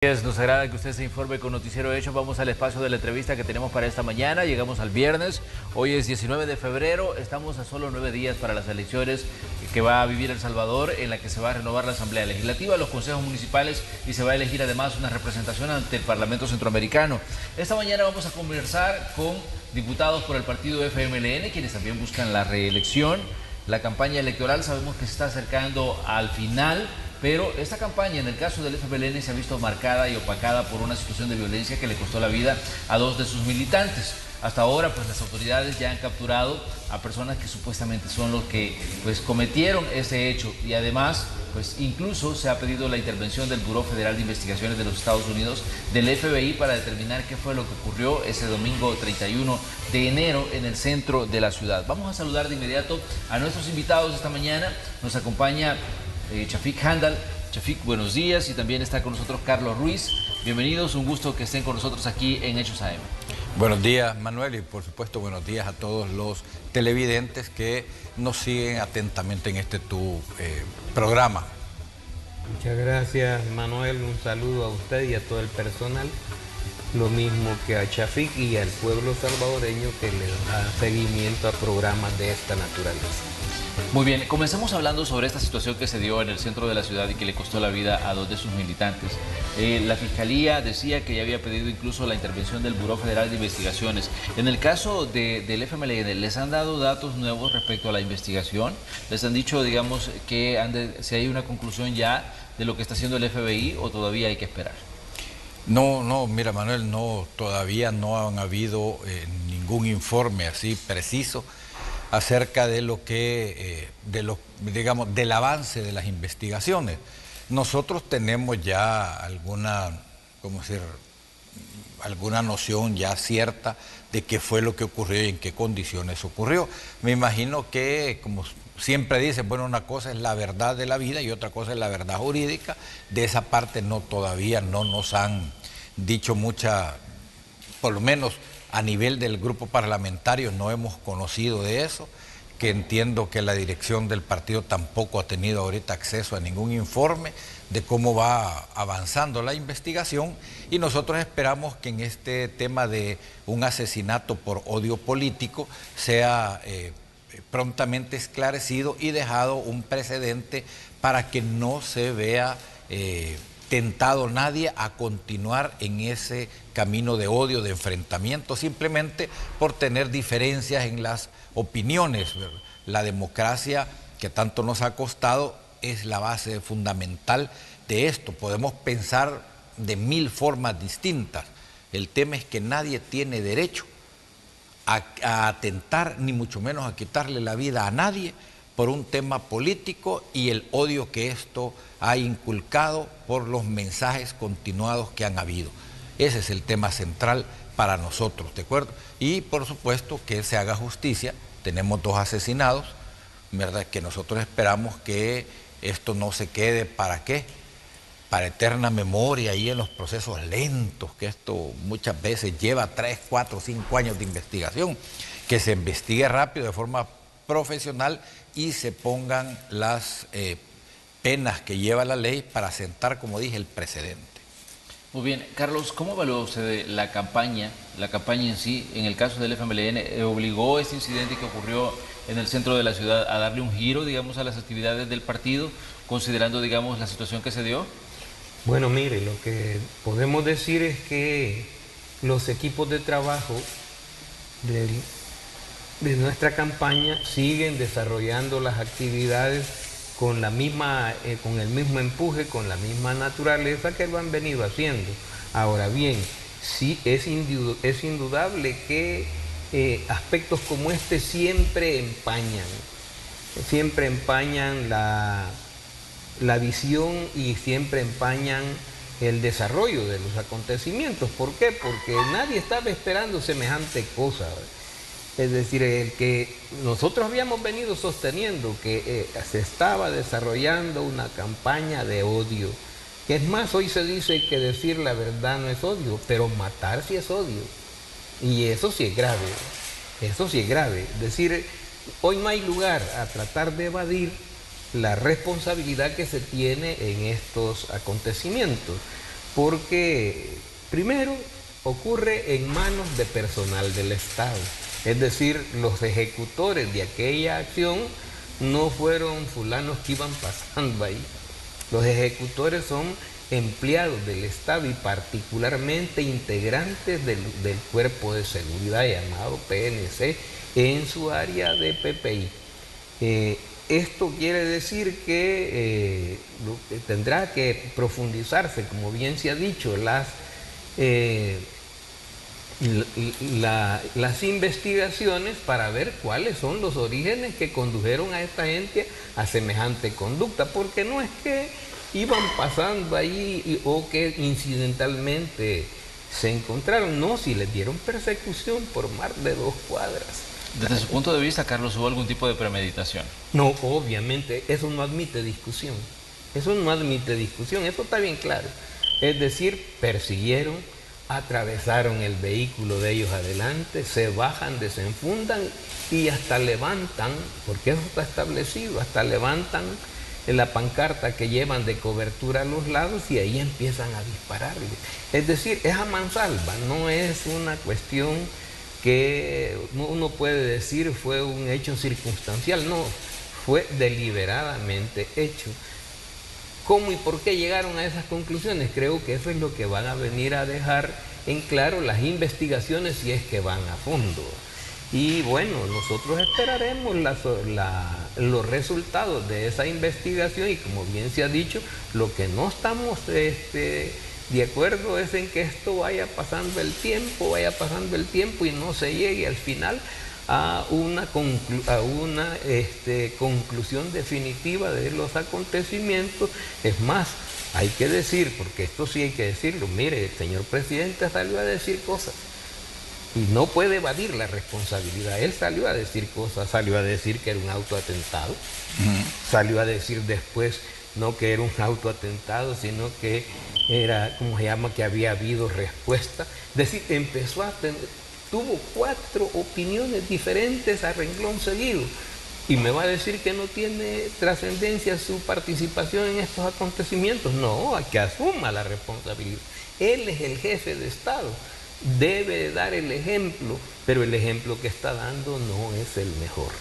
Nos agrada que usted se informe con Noticiero Hechos. Vamos al espacio de la entrevista que tenemos para esta mañana. Llegamos al viernes. Hoy es 19 de febrero. Estamos a solo 9 días para las elecciones que va a vivir El Salvador, en la que se va a renovar la Asamblea Legislativa, los consejos municipales y se va a elegir además una representación ante el Parlamento Centroamericano. Esta mañana vamos a conversar con diputados por el partido FMLN, quienes también buscan la reelección. La campaña electoral sabemos que se está acercando al final, pero esta campaña, en el caso del FMLN, se ha visto marcada y opacada por una situación de violencia que le costó la vida a 2 de sus militantes. Hasta ahora, pues las autoridades ya han capturado a personas que supuestamente son los que cometieron ese hecho, y además, incluso se ha pedido la intervención del Buró Federal de Investigaciones de los Estados Unidos, del FBI, para determinar qué fue lo que ocurrió ese domingo 31 de enero en el centro de la ciudad. Vamos a saludar de inmediato a nuestros invitados esta mañana. Nos acompaña Chafik Handal. Chafik, buenos días, y también está con nosotros Carlos Ruiz. Bienvenidos, un gusto que estén con nosotros aquí en Hechos AM. Buenos días, Manuel, y por supuesto buenos días a todos los televidentes que nos siguen atentamente en este programa. Muchas gracias, Manuel, un saludo a usted y a todo el personal, lo mismo que a Chafik y al pueblo salvadoreño que le da seguimiento a programas de esta naturaleza. Muy bien, comencemos hablando sobre esta situación que se dio en el centro de la ciudad y que le costó la vida a 2 de sus militantes. La Fiscalía decía que ya había pedido incluso la intervención del Buró Federal de Investigaciones. En el caso del FMLN, ¿les han dado datos nuevos respecto a la investigación? ¿Les han dicho, digamos, que si hay una conclusión ya de lo que está haciendo el FBI o todavía hay que esperar? No, mira, Manuel, todavía no han habido ningún informe así preciso acerca de del avance de las investigaciones. Nosotros tenemos ya alguna noción ya cierta de qué fue lo que ocurrió y en qué condiciones ocurrió. Me imagino que, como siempre dicen, bueno, una cosa es la verdad de la vida y otra cosa es la verdad jurídica. De esa parte todavía no nos han dicho mucha, por lo menos a nivel del grupo parlamentario no hemos conocido de eso, que entiendo que la dirección del partido tampoco ha tenido ahorita acceso a ningún informe de cómo va avanzando la investigación, y nosotros esperamos que en este tema de un asesinato por odio político sea prontamente esclarecido y dejado un precedente para que no se vea tentado nadie a continuar en ese camino de odio, de enfrentamiento, simplemente por tener diferencias en las opiniones. La democracia, que tanto nos ha costado, es la base fundamental de esto. Podemos pensar de 1000 formas distintas. El tema es que nadie tiene derecho a atentar, ni mucho menos a quitarle la vida a nadie por un tema político y el odio que esto ha inculcado por los mensajes continuados que han habido. Ese es el tema central para nosotros, ¿de acuerdo? Y por supuesto que se haga justicia. Tenemos 2 asesinados, ¿verdad? Que nosotros esperamos que esto no se quede, ¿para qué? Para eterna memoria y en los procesos lentos, que esto muchas veces lleva 3, 4, 5 años de investigación, que se investigue rápido de forma profesional y se pongan las penas que lleva la ley para sentar, como dije, el precedente. Muy bien, Carlos, ¿cómo evalúa usted la campaña en sí? En el caso del FMLN, ¿obligó este incidente que ocurrió en el centro de la ciudad a darle un giro, digamos, a las actividades del partido, considerando, digamos, la situación que se dio? Bueno, mire, lo que podemos decir es que los equipos de trabajo de nuestra campaña siguen desarrollando las actividades con el mismo empuje, con la misma naturaleza que lo han venido haciendo. Ahora bien, sí es indudable que aspectos como este siempre empañan la visión y siempre empañan el desarrollo de los acontecimientos. ¿Por qué? Porque nadie estaba esperando semejante cosa. Es decir, el que nosotros habíamos venido sosteniendo que se estaba desarrollando una campaña de odio. Que es más, hoy se dice que decir la verdad no es odio, pero matar sí es odio. Y eso sí es grave. Eso sí es grave. Es decir, hoy no hay lugar a tratar de evadir la responsabilidad que se tiene en estos acontecimientos. porque primero ocurre en manos de personal del Estado, es decir, los ejecutores de aquella acción no fueron fulanos que iban pasando ahí, los ejecutores son empleados del Estado y particularmente integrantes del cuerpo de seguridad llamado PNC en su área de PPI. Esto quiere decir que tendrá que profundizarse, como bien se ha dicho, las investigaciones para ver cuáles son los orígenes que condujeron a esta gente a semejante conducta, porque no es que iban pasando ahí o que incidentalmente se encontraron, no, si les dieron persecución por más de 2 cuadras. Desde su punto de vista, Carlos, ¿hubo algún tipo de premeditación? No, obviamente, eso no admite discusión. Eso no admite discusión, eso está bien claro. Es decir, persiguieron, atravesaron el vehículo de ellos adelante, se bajan, desenfundan y hasta levantan, porque eso está establecido, hasta levantan la pancarta que llevan de cobertura a los lados y ahí empiezan a dispararle. Es decir, es a mansalva, no es una cuestión que uno puede decir fue un hecho circunstancial, no, fue deliberadamente hecho. ¿Cómo y por qué llegaron a esas conclusiones? Creo que eso es lo que van a venir a dejar en claro las investigaciones si es que van a fondo. Y bueno, nosotros esperaremos los resultados de esa investigación y como bien se ha dicho, lo que no estamos de acuerdo es en que esto vaya pasando el tiempo y no se llegue al final a una conclusión definitiva de los acontecimientos. Es más, hay que decir, porque esto sí hay que decirlo, mire, el señor presidente salió a decir cosas y no puede evadir la responsabilidad. Él salió a decir cosas, salió a decir que era un autoatentado, salió a decir después no que era un autoatentado, sino que era, ¿cómo se llama?, que había habido respuesta. Es decir, empezó a tener, tuvo 4 opiniones diferentes a renglón seguido. Y me va a decir que no tiene trascendencia su participación en estos acontecimientos. No, a que asuma la responsabilidad. Él es el jefe de Estado, debe dar el ejemplo, pero el ejemplo que está dando no es el mejor.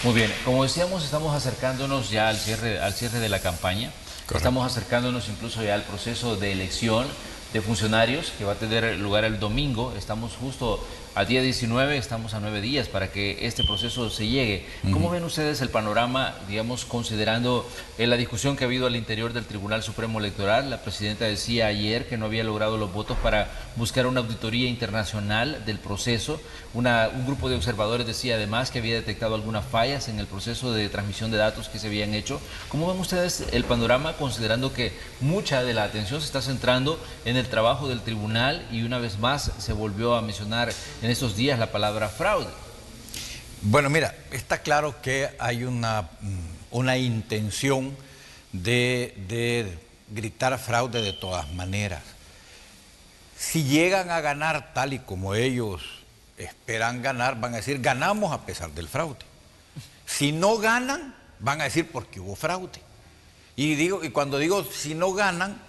Muy bien, como decíamos, estamos acercándonos ya al cierre de la campaña. Correcto. Estamos acercándonos incluso ya al proceso de elección de funcionarios que va a tener lugar el domingo. Estamos justo al día 19, estamos a 9 días para que este proceso se llegue. ¿Cómo ven ustedes el panorama, digamos, considerando la discusión que ha habido al interior del Tribunal Supremo Electoral? La presidenta decía ayer que no había logrado los votos para buscar una auditoría internacional del proceso. Un grupo de observadores decía además que había detectado algunas fallas en el proceso de transmisión de datos que se habían hecho. ¿Cómo ven ustedes el panorama, considerando que mucha de la atención se está centrando en el trabajo del tribunal y una vez más se volvió a mencionar en estos días la palabra fraude? Bueno, mira, está claro que hay una intención de gritar fraude de todas maneras. Si llegan a ganar tal y como ellos esperan ganar, van a decir ganamos a pesar del fraude. Si no ganan, van a decir porque hubo fraude. Y cuando digo si no ganan,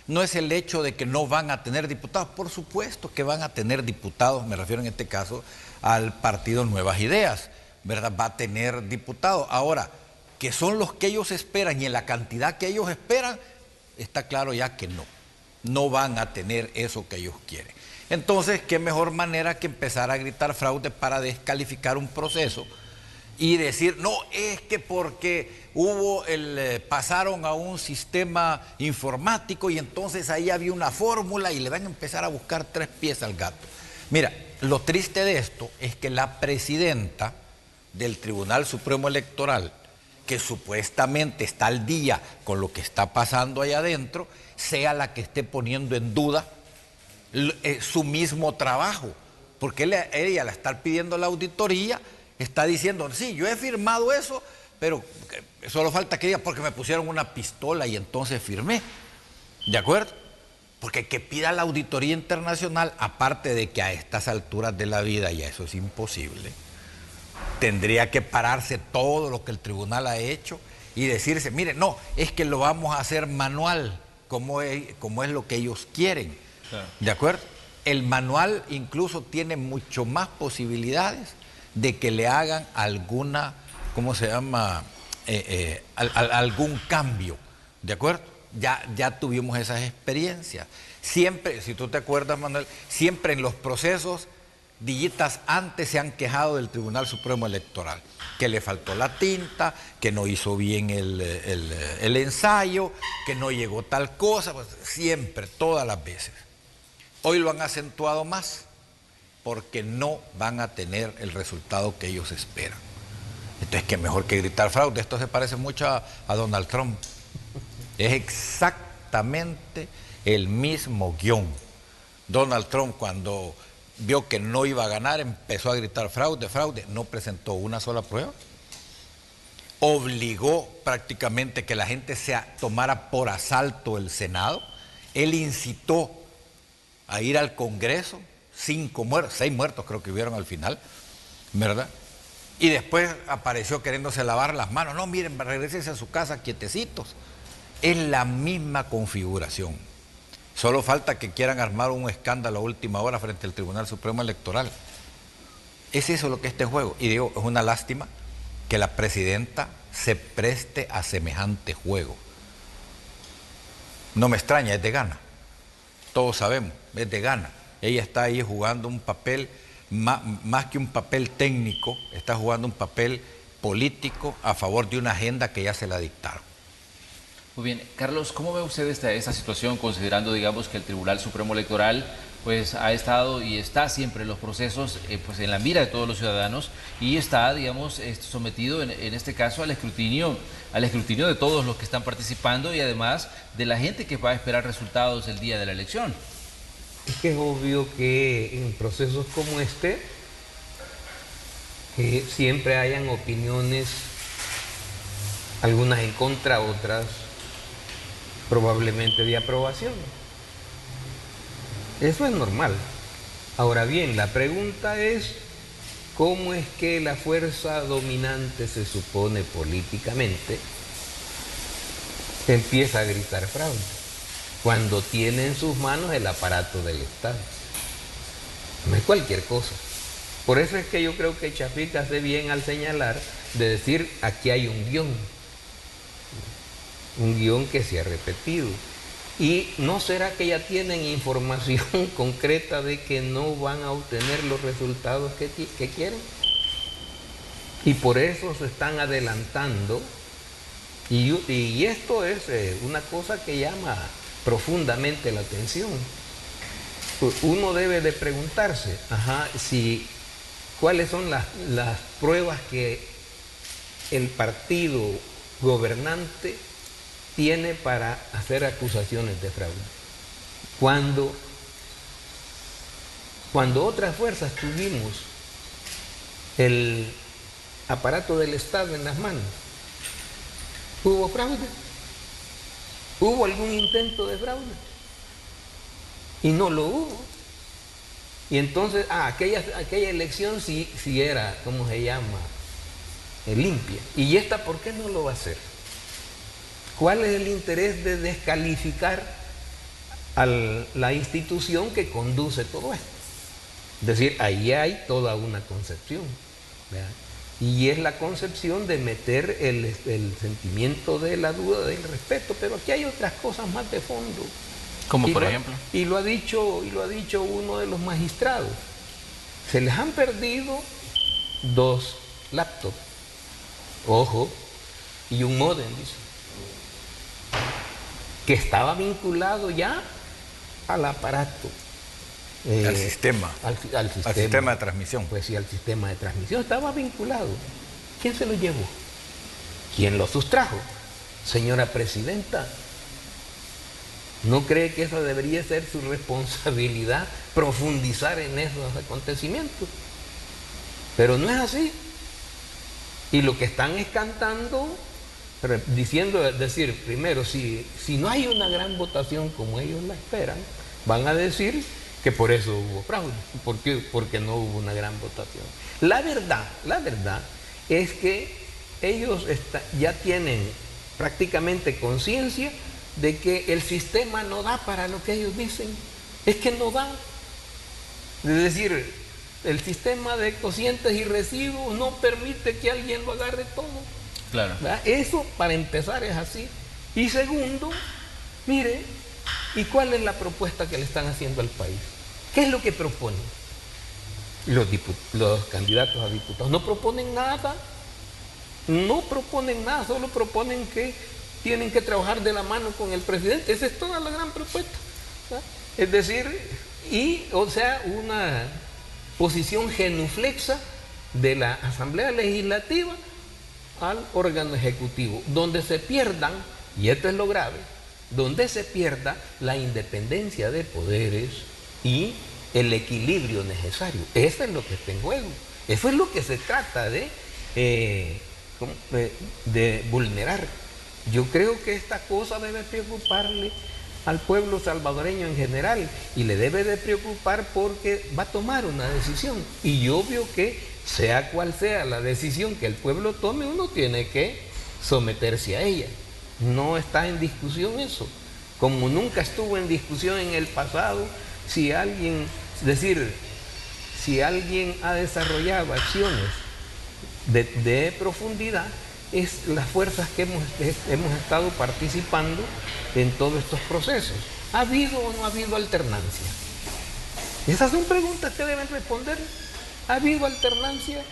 no es el hecho de que no van a tener diputados, por supuesto que van a tener diputados, me refiero en este caso al partido Nuevas Ideas, ¿verdad? Va a tener diputados. Ahora, que son los que ellos esperan y en la cantidad que ellos esperan, está claro ya que no van a tener eso que ellos quieren. Entonces, qué mejor manera que empezar a gritar fraude para descalificar un proceso y decir, no, es que porque pasaron a un sistema informático y entonces ahí había una fórmula y le van a empezar a buscar 3 pies al gato. Mira, lo triste de esto es que la presidenta del Tribunal Supremo Electoral, que supuestamente está al día con lo que está pasando allá adentro, sea la que esté poniendo en duda su mismo trabajo, porque ella al estar pidiendo la auditoría está diciendo, sí, yo he firmado eso, pero solo falta que diga porque me pusieron una pistola y entonces firmé. ¿De acuerdo? Porque que pida la auditoría internacional, aparte de que a estas alturas de la vida ya eso es imposible, tendría que pararse todo lo que el tribunal ha hecho y decirse, mire, no, es que lo vamos a hacer manual. cómo es lo que ellos quieren. Claro. ¿De acuerdo? El manual incluso tiene mucho más posibilidades de que le hagan alguna, ¿cómo se llama? Algún cambio. ¿De acuerdo? Ya tuvimos esas experiencias. Siempre, si tú te acuerdas, Manuel, siempre en los procesos, días antes se han quejado del Tribunal Supremo Electoral, que le faltó la tinta, que no hizo bien el ensayo, que no llegó tal cosa, pues siempre, todas las veces. Hoy lo han acentuado más, porque no van a tener el resultado que ellos esperan. Entonces, qué mejor que gritar fraude. Esto se parece mucho a Donald Trump. Es exactamente el mismo guión. Donald Trump, cuando vio que no iba a ganar, empezó a gritar fraude, fraude, no presentó una sola prueba. Obligó prácticamente que la gente tomara por asalto el Senado. Él incitó a ir al Congreso, 6 muertos creo que hubieron al final, ¿verdad? Y después apareció queriéndose lavar las manos. No, miren, regrésense a su casa quietecitos. Es la misma configuración. Solo falta que quieran armar un escándalo a última hora frente al Tribunal Supremo Electoral. Es eso lo que está en juego. Y digo, es una lástima que la presidenta se preste a semejante juego. No me extraña, es de gana. Todos sabemos, es de gana. Ella está ahí jugando un papel, más que un papel técnico, está jugando un papel político a favor de una agenda que ya se la dictaron. Muy bien, Carlos, ¿cómo ve usted esta situación, considerando, digamos, que el Tribunal Supremo Electoral pues ha estado y está siempre en los procesos pues en la mira de todos los ciudadanos y está, digamos, sometido en este caso al escrutinio de todos los que están participando y además de la gente que va a esperar resultados el día de la elección? Es que es obvio que en procesos como este siempre hayan opiniones, algunas en contra, otras probablemente de aprobación. Eso es normal. Ahora bien, la pregunta es, ¿cómo es que la fuerza dominante, se supone políticamente, empieza a gritar fraude cuando tiene en sus manos el aparato del Estado? No es cualquier cosa. Por eso es que yo creo que Chafik hace bien al señalar de decir, aquí hay un guión que se ha repetido. ¿Y no será que ya tienen información concreta de que no van a obtener los resultados que quieren? Y por eso se están adelantando. Y esto es una cosa que llama profundamente la atención. Uno debe de preguntarse, cuáles son las pruebas que el partido gobernante tiene para hacer acusaciones de fraude. Cuando otras fuerzas tuvimos el aparato del Estado en las manos, ¿hubo fraude? ¿Hubo algún intento de fraude? Y no lo hubo. Y entonces, aquella elección sí era, ¿cómo se llama? Limpia. ¿Y esta por qué no lo va a hacer? ¿Cuál es el interés de descalificar a la institución que conduce todo esto? Es decir, ahí hay toda una concepción, ¿verdad? Y es la concepción de meter el sentimiento de la duda, del respeto, pero aquí hay otras cosas más de fondo. ¿Como por ejemplo? Y lo ha dicho uno de los magistrados. Se les han perdido 2 laptops, ojo, y un módem, dice, que estaba vinculado ya al aparato. Al sistema. Al sistema de transmisión. Pues sí, al sistema de transmisión estaba vinculado. ¿Quién se lo llevó? ¿Quién lo sustrajo? Señora Presidenta, ¿no cree que esa debería ser su responsabilidad, profundizar en esos acontecimientos? Pero no es así. Y lo que están es cantando, decir, primero, si no hay una gran votación como ellos la esperan, van a decir que por eso hubo fraude, porque no hubo una gran votación. La verdad es que ellos ya tienen prácticamente conciencia de que el sistema no da para lo que ellos dicen. Es que no da. Es decir, el sistema de cocientes y residuos no permite que alguien lo agarre todo. Claro. ¿Verdad? Eso para empezar es así. Y segundo, mire, ¿y cuál es la propuesta que le están haciendo al país? ¿Qué es lo que proponen? Los candidatos a diputados no proponen nada. No proponen nada, solo proponen que tienen que trabajar de la mano con el presidente. Esa es toda la gran propuesta. ¿Verdad? Es decir, una posición genuflexa de la Asamblea Legislativa al órgano ejecutivo, donde se pierdan, y esto es lo grave, donde se pierda la independencia de poderes y el equilibrio necesario. Eso es lo que está en juego. Eso es lo que se trata de vulnerar. Yo creo que esta cosa debe preocuparle al pueblo salvadoreño en general, y le debe de preocupar porque va a tomar una decisión, y obvio que sea cual sea la decisión que el pueblo tome, uno tiene que someterse a ella. No está en discusión eso, como nunca estuvo en discusión en el pasado si alguien ha desarrollado acciones de profundidad, es las fuerzas que hemos estado participando en todos estos procesos. ¿Ha habido o no ha habido alternancia? Esas son preguntas que deben responder. ¿Ha habido alternancia?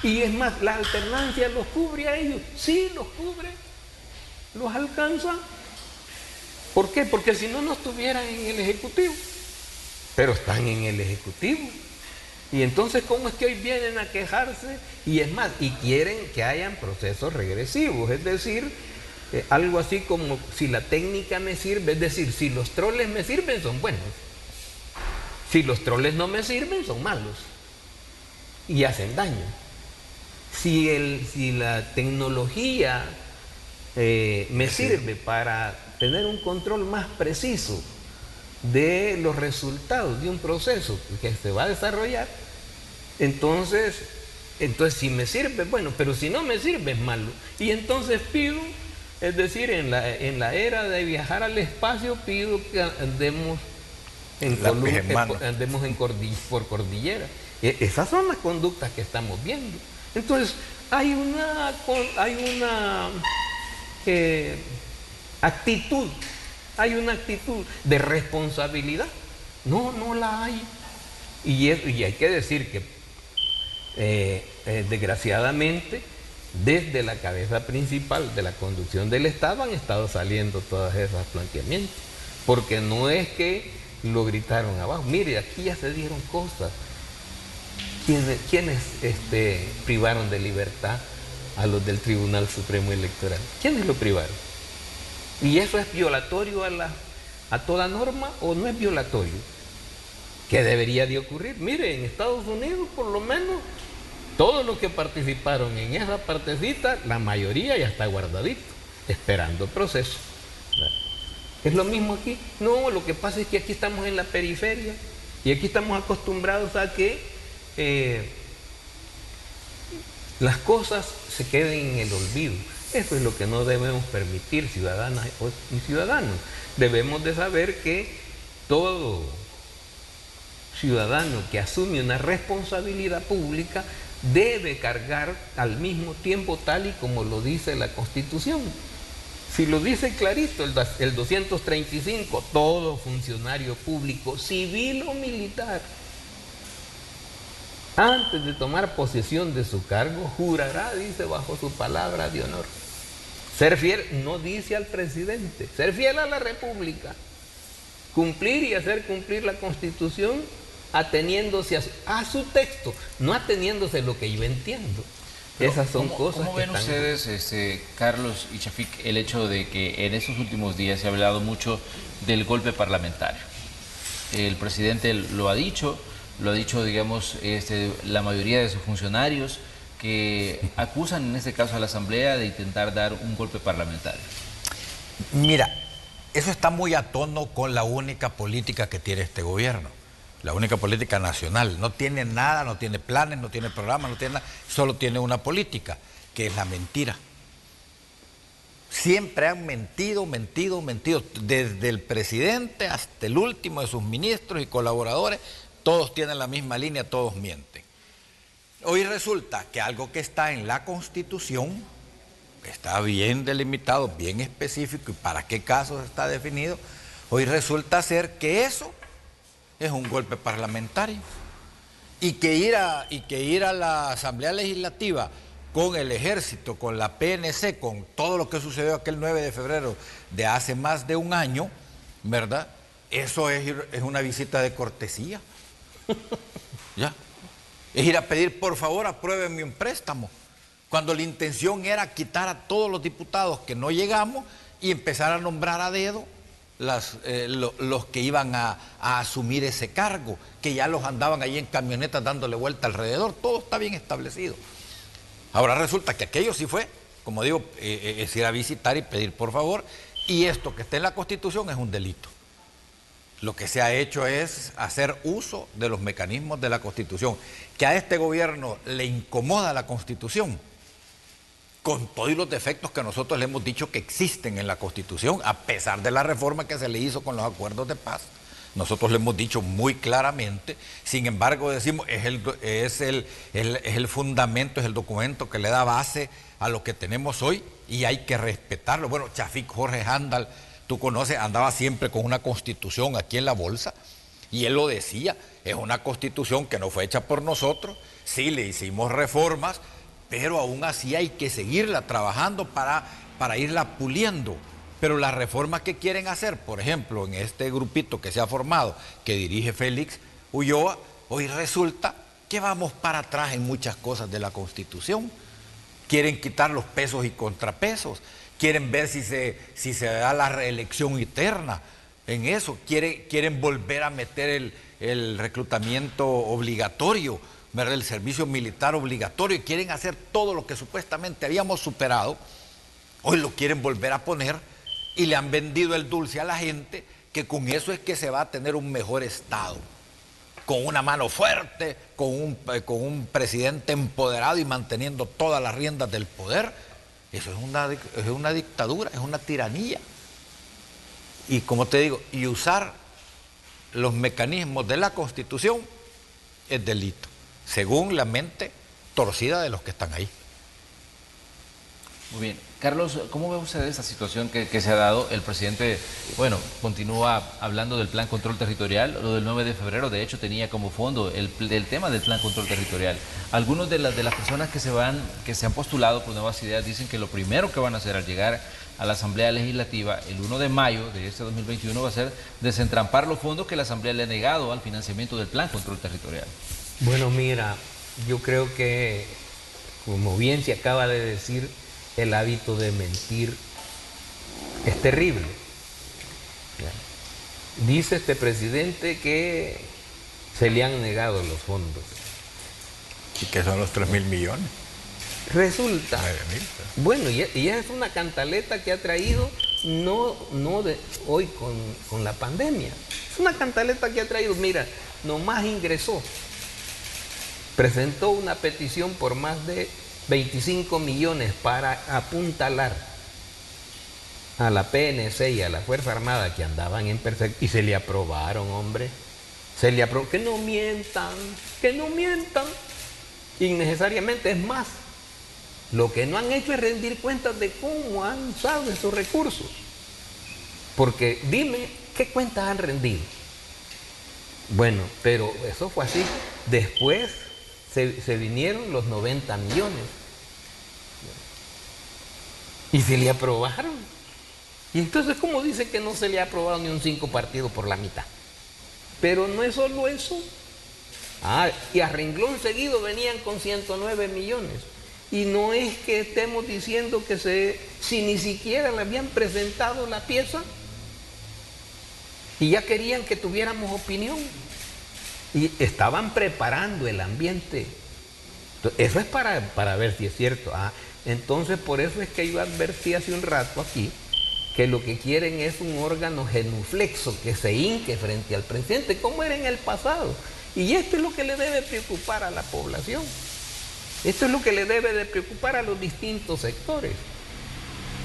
Y es más, ¿la alternancia los cubre a ellos? Sí, los cubre, los alcanza. ¿Por qué? Porque si no, no estuvieran en el Ejecutivo. Pero están en el Ejecutivo. Y entonces, ¿cómo es que hoy vienen a quejarse? Y es más, y quieren que hayan procesos regresivos, es decir, algo así como si la técnica me sirve, es decir, si los troles me sirven, son buenos. Si los troles no me sirven, son malos y hacen daño. Si la tecnología me sirve para tener un control más preciso de los resultados de un proceso que se va a desarrollar, entonces si me sirve, bueno, pero si no me sirve, es malo. Y entonces pido, es decir, en la era de viajar al espacio, pido que andemos por cordillera. Esas son las conductas que estamos viendo. Entonces, hay una actitud de responsabilidad. No la hay. Y hay que decir que desgraciadamente, desde la cabeza principal de la conducción del Estado han estado saliendo todos esos planteamientos, porque no es que lo gritaron abajo. Mire, aquí ya se dieron cosas. ¿Quiénes privaron de libertad a los del Tribunal Supremo Electoral? ¿Quiénes lo privaron? ¿Y eso es violatorio a toda norma o no es violatorio? ¿Qué debería de ocurrir? Mire, en Estados Unidos, por lo menos, todos los que participaron en esa partecita, la mayoría ya está guardadito, esperando el proceso. ¿Es lo mismo aquí? No, lo que pasa es que aquí estamos en la periferia y aquí estamos acostumbrados a que las cosas se queden en el olvido. Eso es lo que no debemos permitir, ciudadanas y ciudadanos. Debemos de saber que todo ciudadano que asume una responsabilidad pública debe cargar al mismo tiempo, tal y como lo dice la Constitución. Si lo dice clarito el 235, todo funcionario público, civil o militar, antes de tomar posesión de su cargo, jurará, dice, bajo su palabra de honor. Ser fiel, no dice al presidente, ser fiel a la República. Cumplir y hacer cumplir la Constitución ateniéndose a su texto, no ateniéndose a lo que yo entiendo. Pero esas son cosas ¿cómo ven ustedes, Carlos y Chafik, el hecho de que en estos últimos días se ha hablado mucho del golpe parlamentario? El presidente lo ha dicho, digamos, la mayoría de sus funcionarios que acusan en este caso a la Asamblea de intentar dar un golpe parlamentario. Mira, eso está muy a tono con la única política que tiene este gobierno, la única política nacional. No tiene nada, no tiene planes, no tiene programas, no tiene nada, solo tiene una política, que es la mentira. Siempre han mentido, mentido, mentido. Desde el presidente hasta el último de sus ministros y colaboradores, todos tienen la misma línea, todos mienten. Hoy resulta que algo que está en la Constitución, está bien delimitado, bien específico y para qué casos está definido, hoy resulta ser que eso es un golpe parlamentario. Y que ir a la Asamblea Legislativa con el Ejército, con la PNC, con todo lo que sucedió aquel 9 de febrero de hace más de un año, ¿verdad? Eso es una visita de cortesía. ¿Ya? Es ir a pedir, por favor, apruébenme un préstamo. Cuando la intención era quitar a todos los diputados que no llegamos y empezar a nombrar a dedo los que iban a asumir ese cargo, que ya los andaban ahí en camionetas dándole vuelta alrededor. Todo está bien establecido. Ahora resulta que aquello sí fue, como digo, es ir a visitar y pedir por favor, y esto que está en la Constitución es un delito. Lo que se ha hecho es hacer uso de los mecanismos de la Constitución. Que a este gobierno le incomoda la Constitución, con todos los defectos que nosotros le hemos dicho que existen en la Constitución, a pesar de la reforma que se le hizo con los acuerdos de paz. Nosotros le hemos dicho muy claramente, sin embargo decimos, es el fundamento, es el documento que le da base a lo que tenemos hoy y hay que respetarlo. Bueno, Chafik Jorge Handal, tú conoces, andaba siempre con una Constitución aquí en la bolsa y él lo decía, es una Constitución que no fue hecha por nosotros, sí le hicimos reformas, pero aún así hay que seguirla trabajando para irla puliendo. Pero las reformas que quieren hacer, por ejemplo, en este grupito que se ha formado, que dirige Félix Ulloa, hoy resulta que vamos para atrás en muchas cosas de la Constitución. Quieren quitar los pesos y contrapesos, quieren ver si se da la reelección eterna en eso, quieren volver a meter el reclutamiento obligatorio, ¿verdad? El servicio militar obligatorio, y quieren hacer todo lo que supuestamente habíamos superado, hoy lo quieren volver a poner. Y le han vendido el dulce a la gente, que con eso es que se va a tener un mejor Estado, con una mano fuerte, con un presidente empoderado y manteniendo todas las riendas del poder. Eso es una dictadura, es una tiranía. Y como te digo, y usar los mecanismos de la Constitución es delito, según la mente torcida de los que están ahí. Muy bien. Carlos, ¿cómo ve usted esta situación que se ha dado? El presidente, bueno, continúa hablando del Plan Control Territorial. Lo del 9 de febrero, de hecho, tenía como fondo el tema del Plan Control Territorial. Algunos de las personas que se han postulado por nuevas ideas dicen que lo primero que van a hacer al llegar a la Asamblea Legislativa el 1 de mayo de este 2021 va a ser desentrampar los fondos que la Asamblea le ha negado al financiamiento del Plan Control Territorial. Bueno, mira, yo creo que, como bien se acaba de decir, el hábito de mentir es terrible. Dice este presidente que se le han negado los fondos. ¿Y qué son los 3.000 millones? Resulta, 9.000. bueno, y es una cantaleta que ha traído, no de hoy con la pandemia. Es una cantaleta que ha traído, mira, nomás ingresó, presentó una petición por más de 25 millones para apuntalar a la PNC y a la Fuerza Armada que andaban en persecución, y se le aprobaron, hombre. Se le aprobó. Que no mientan, innecesariamente. Es más, lo que no han hecho es rendir cuentas de cómo han usado esos recursos. Porque dime, ¿qué cuentas han rendido? Bueno, pero eso fue así. Después se vinieron los 90 millones. Y se le aprobaron. Y entonces, ¿cómo dice que no se le ha aprobado ni un 5 partido por la mitad? Pero no es solo eso. Y a renglón seguido venían con 109 millones. Y no es que estemos diciendo que si ni siquiera le habían presentado la pieza y ya querían que tuviéramos opinión. Y estaban preparando el ambiente. Eso es para ver si es cierto. Entonces, por eso es que yo advertí hace un rato aquí que lo que quieren es un órgano genuflexo que se hinque frente al presidente, como era en el pasado. Y esto es lo que le debe preocupar a la población. Esto es lo que le debe de preocupar a los distintos sectores.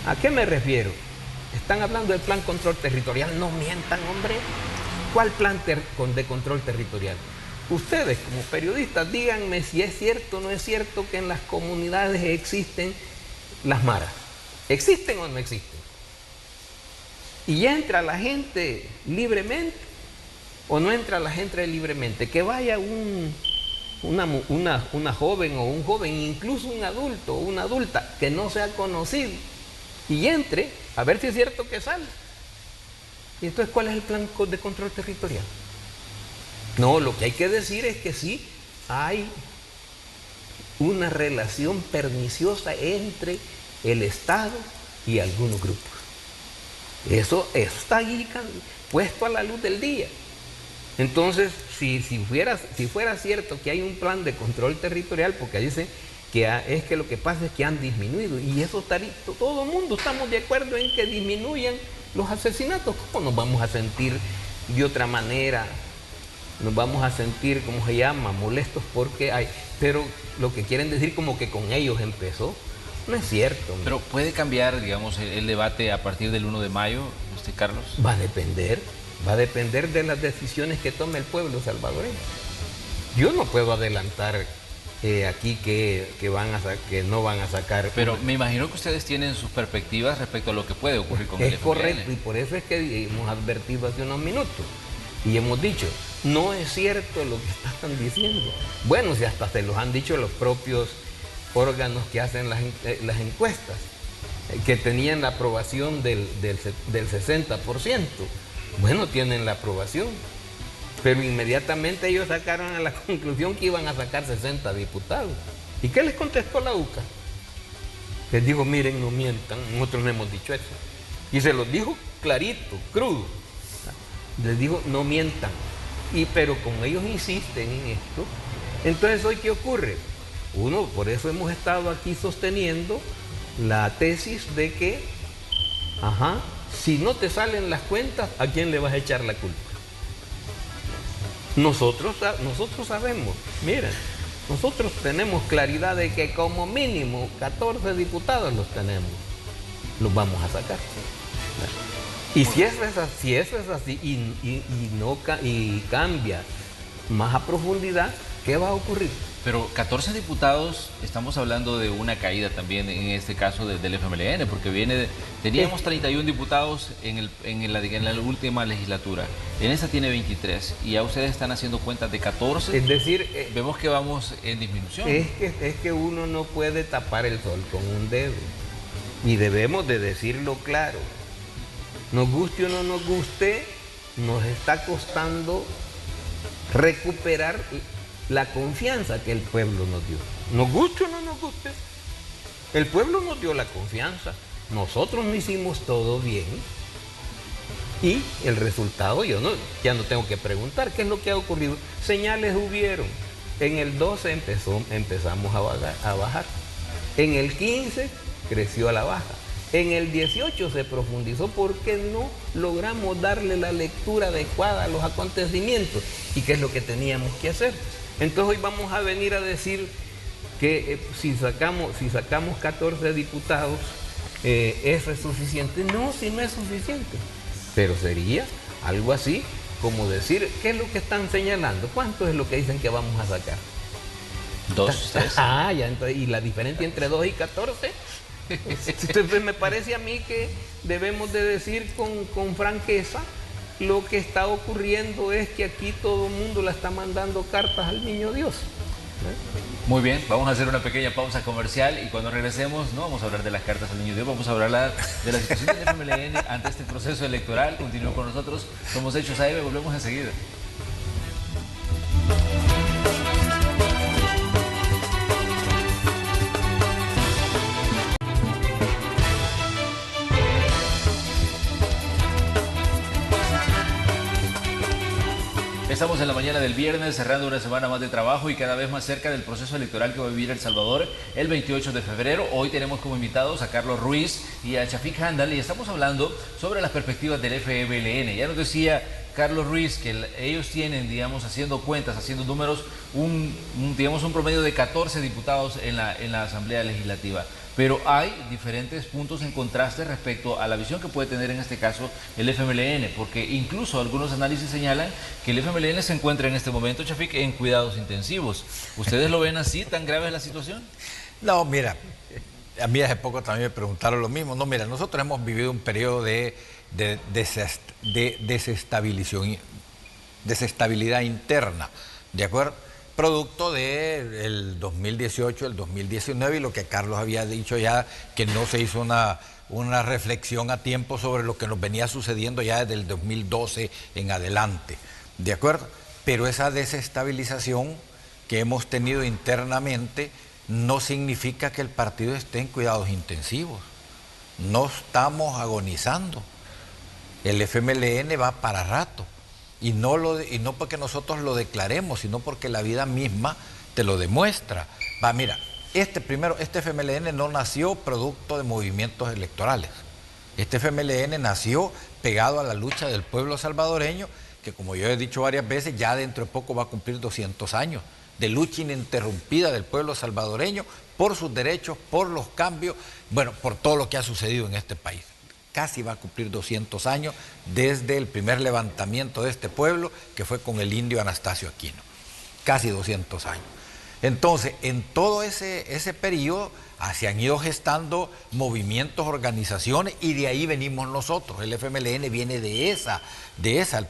¿A qué me refiero? Están hablando del plan control territorial. No mientan, hombre. ¿Cuál plan de control territorial? Ustedes, como periodistas, díganme si es cierto o no es cierto que en las comunidades existen las maras. ¿Existen o no existen? ¿Y entra la gente libremente o no entra la gente libremente? Que vaya una joven o un joven, incluso un adulto o una adulta que no sea conocido y entre a ver si es cierto que sale. ¿Y entonces cuál es el plan de control territorial? No, lo que hay que decir es que sí hay una relación perniciosa entre el Estado y algunos grupos. Eso está ahí puesto a la luz del día. Entonces, si fuera cierto que hay un plan de control territorial, porque dice que es que lo que pasa es que han disminuido, y eso todo el mundo estamos de acuerdo en que disminuyan los asesinatos. ¿Cómo nos vamos a sentir de otra manera? Nos vamos a sentir, ¿cómo se llama?, molestos porque hay, pero lo que quieren decir como que con ellos empezó, no es cierto. Hombre. Pero puede cambiar, digamos, el debate a partir del 1 de mayo, Carlos. Va a depender de las decisiones que tome el pueblo salvadoreño. Yo no puedo adelantar aquí que no van a sacar. Pero me imagino que ustedes tienen sus perspectivas respecto a lo que puede ocurrir con el FMLN. Es correcto, y por eso es que hemos advertido hace unos minutos y hemos dicho, no es cierto lo que están diciendo. Bueno, si hasta se los han dicho los propios órganos que hacen las encuestas, que tenían la aprobación del 60%. Bueno, tienen la aprobación, pero inmediatamente ellos sacaron a la conclusión que iban a sacar 60 diputados. ¿Y qué les contestó la UCA? Les dijo, miren, no mientan, nosotros no hemos dicho eso. Y se los dijo clarito, crudo. Les dijo, no mientan. Pero como ellos insisten en esto, entonces hoy ¿qué ocurre? Uno, por eso hemos estado aquí sosteniendo la tesis de que, si no te salen las cuentas, ¿a quién le vas a echar la culpa? Nosotros sabemos, miren, nosotros tenemos claridad de que como mínimo 14 diputados los tenemos, los vamos a sacar. Y si eso es así y cambia más a profundidad, ¿qué va a ocurrir? Pero 14 diputados, estamos hablando de una caída también en este caso del FMLN, porque teníamos 31 diputados en la última legislatura, en esta tiene 23 y ya ustedes están haciendo cuentas de 14, es decir, vemos que vamos en disminución. Es que uno no puede tapar el sol con un dedo y debemos de decirlo claro, nos guste o no nos guste, nos está costando recuperar la confianza que el pueblo nos dio. Nos guste o no nos guste, el pueblo nos dio la confianza. Nosotros no hicimos todo bien y el resultado, ya no tengo que preguntar qué es lo que ha ocurrido. Señales hubieron. En el 12 empezamos a bajar. En el 15 creció a la baja. En el 18 se profundizó porque no logramos darle la lectura adecuada a los acontecimientos. ¿Y qué es lo que teníamos que hacer? Entonces hoy vamos a venir a decir que si sacamos 14 diputados, ¿eso es suficiente? No, si no es suficiente. Pero sería algo así como decir, ¿qué es lo que están señalando? ¿Cuánto es lo que dicen que vamos a sacar? 2, 3. ¿Y la diferencia entre 2 y 14? Entonces me parece a mí que debemos de decir con franqueza, lo que está ocurriendo es que aquí todo el mundo le está mandando cartas al niño Dios. Muy bien, vamos a hacer una pequeña pausa comercial y cuando regresemos no vamos a hablar de las cartas al niño Dios, vamos a hablar de la situación del FMLN ante este proceso electoral. Continúen con nosotros, somos Hechos AM, volvemos enseguida. Estamos en la mañana del viernes, cerrando una semana más de trabajo y cada vez más cerca del proceso electoral que va a vivir El Salvador el 28 de febrero. Hoy tenemos como invitados a Carlos Ruiz y a Chafik Handal y estamos hablando sobre las perspectivas del FMLN. Ya nos decía Carlos Ruiz, que ellos tienen, digamos, haciendo cuentas, haciendo números, digamos, un promedio de 14 diputados en la Asamblea Legislativa. Pero hay diferentes puntos en contraste respecto a la visión que puede tener en este caso el FMLN, porque incluso algunos análisis señalan que el FMLN se encuentra en este momento, Chafik, en cuidados intensivos. ¿Ustedes lo ven así? ¿Tan grave es la situación? No, mira, a mí hace poco también me preguntaron lo mismo. No, mira, nosotros hemos vivido un periodo de desestabilidad interna, ¿de acuerdo? Producto del 2018, el 2019 y lo que Carlos había dicho ya, que no se hizo una reflexión a tiempo sobre lo que nos venía sucediendo ya desde el 2012 en adelante, ¿de acuerdo? Pero esa desestabilización que hemos tenido internamente no significa que el partido esté en cuidados intensivos. No estamos agonizando. El FMLN va para rato. Y no porque nosotros lo declaremos, sino porque la vida misma te lo demuestra. Va, mira, este FMLN no nació producto de movimientos electorales. Este FMLN nació pegado a la lucha del pueblo salvadoreño, que como yo he dicho varias veces, ya dentro de poco va a cumplir 200 años de lucha ininterrumpida del pueblo salvadoreño por sus derechos, por los cambios, bueno, por todo lo que ha sucedido en este país. Casi va a cumplir 200 años desde el primer levantamiento de este pueblo, que fue con el indio Anastasio Aquino. Casi 200 años. Entonces, en todo ese periodo se han ido gestando movimientos, organizaciones, y de ahí venimos nosotros. El FMLN viene de esa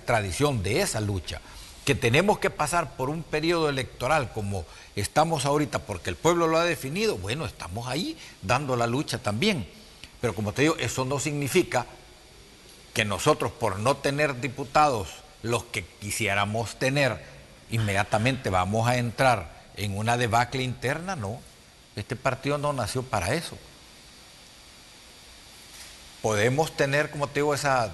tradición, de esa lucha. Que tenemos que pasar por un periodo electoral como estamos ahorita, porque el pueblo lo ha definido, bueno, estamos ahí dando la lucha también. Pero como te digo, eso no significa que nosotros, por no tener diputados los que quisiéramos tener, inmediatamente vamos a entrar en una debacle interna. No, este partido no nació para eso. Podemos tener, como te digo, esa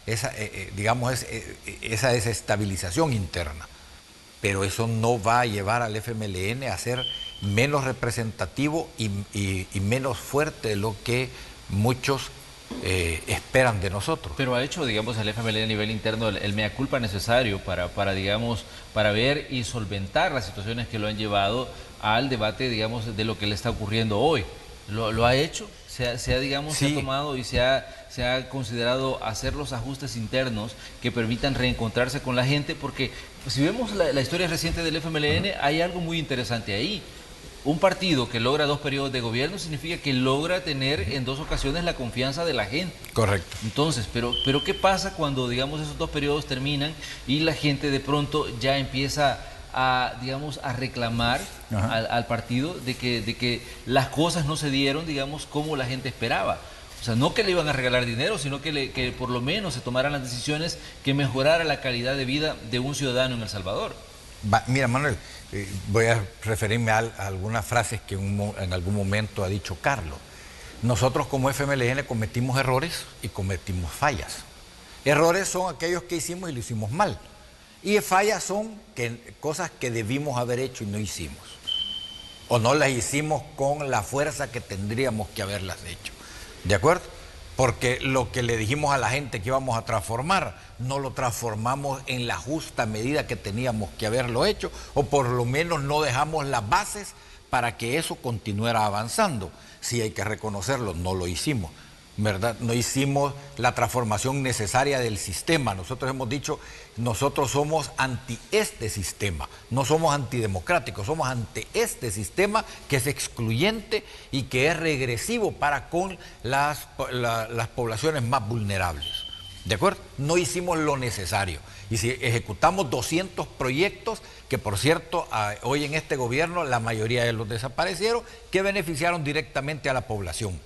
desestabilización interna, pero eso no va a llevar al FMLN a ser menos representativo y menos fuerte de lo que muchos esperan de nosotros. Pero ha hecho, digamos, el FMLN a nivel interno el mea culpa necesario para ver y solventar las situaciones que lo han llevado al debate, digamos, de lo que le está ocurriendo hoy. ¿Lo ha hecho? Se ha tomado y se ha considerado hacer los ajustes internos que permitan reencontrarse con la gente, porque si vemos la historia reciente del FMLN, hay algo muy interesante ahí. Un partido que logra 2 periodos de gobierno significa que logra tener en 2 ocasiones la confianza de la gente. Correcto. Entonces, pero ¿qué pasa cuando, digamos, esos 2 periodos terminan y la gente de pronto ya empieza a reclamar al partido de que las cosas no se dieron, digamos, como la gente esperaba? O sea, no que le iban a regalar dinero, sino que por lo menos se tomaran las decisiones que mejoraran la calidad de vida de un ciudadano en El Salvador. Mira, Manuel, voy a referirme a algunas frases que en algún momento ha dicho Carlos. Nosotros como FMLN cometimos errores y cometimos fallas. Errores son aquellos que hicimos y lo hicimos mal. Y fallas son cosas que debimos haber hecho y no hicimos. O no las hicimos con la fuerza que tendríamos que haberlas hecho. ¿De acuerdo? Porque lo que le dijimos a la gente que íbamos a transformar, no lo transformamos en la justa medida que teníamos que haberlo hecho, o por lo menos no dejamos las bases para que eso continuara avanzando. Sí, hay que reconocerlo, no lo hicimos, ¿verdad? No hicimos la transformación necesaria del sistema. Nosotros hemos dicho, nosotros somos anti este sistema, no somos antidemocráticos, somos ante este sistema que es excluyente y que es regresivo para con las poblaciones más vulnerables. ¿De acuerdo? No hicimos lo necesario. Y si ejecutamos 200 proyectos, que por cierto, hoy en este gobierno la mayoría de los desaparecieron, que beneficiaron directamente a la población.